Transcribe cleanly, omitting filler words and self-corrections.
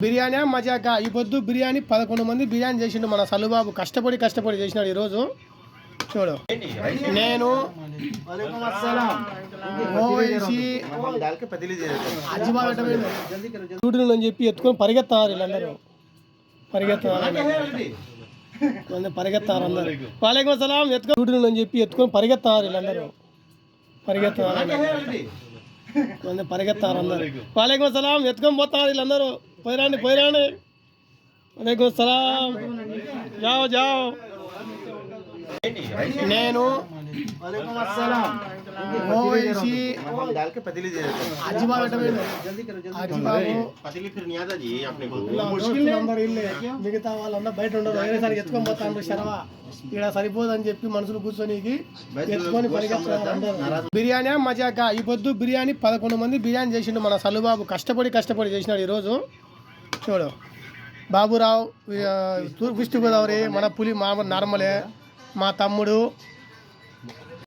బిర్యానీ మజాక ఈ పొద్దు బిర్యానీ 11 మంది బిర్యానీ చేసిండు మన సల్లుబాబు కష్టపడి చేసినాడు ఈరోజు చూడు నేను షూటింగ్ అని చెప్పి ఎత్తుకొని పరిగెత్తారు వీళ్ళందరూ పరిగెత్తారు అందరూ వాలేకుం సలాం ఎత్తుకొని షూటింగ్ అని చెప్పి ఎత్తుకొని పరిగెత్తారు వీళ్ళందరూ పరిగెత్తారు అందరూ వాలేకుం సలాం ఎత్తుకొని పోతారు వీళ్ళందరూ పోయిరాండి వాలేకుం సలాం జాओ నేను మిగతా వాళ్ళందరూ బయట ఉండరు వేరేసారి ఎత్తుకొని పోతాను శరవా ఇక్కడ సరిపోదని చెప్పి మనుషులు కూర్చొని ఎత్తుకొని పరిగెత్తున్నారు బిర్యానీ మజాక ఈ పొద్దు బిర్యానీ 11 మంది బిర్యానీ చేసిండు మన సల్లుబాబు కష్టపడి చేసినాడు ఈరోజు చూడు బాబురావు తూర్పు వెస్ట్ గోదావరి మన పులి నార్మలే మా తమ్ముడు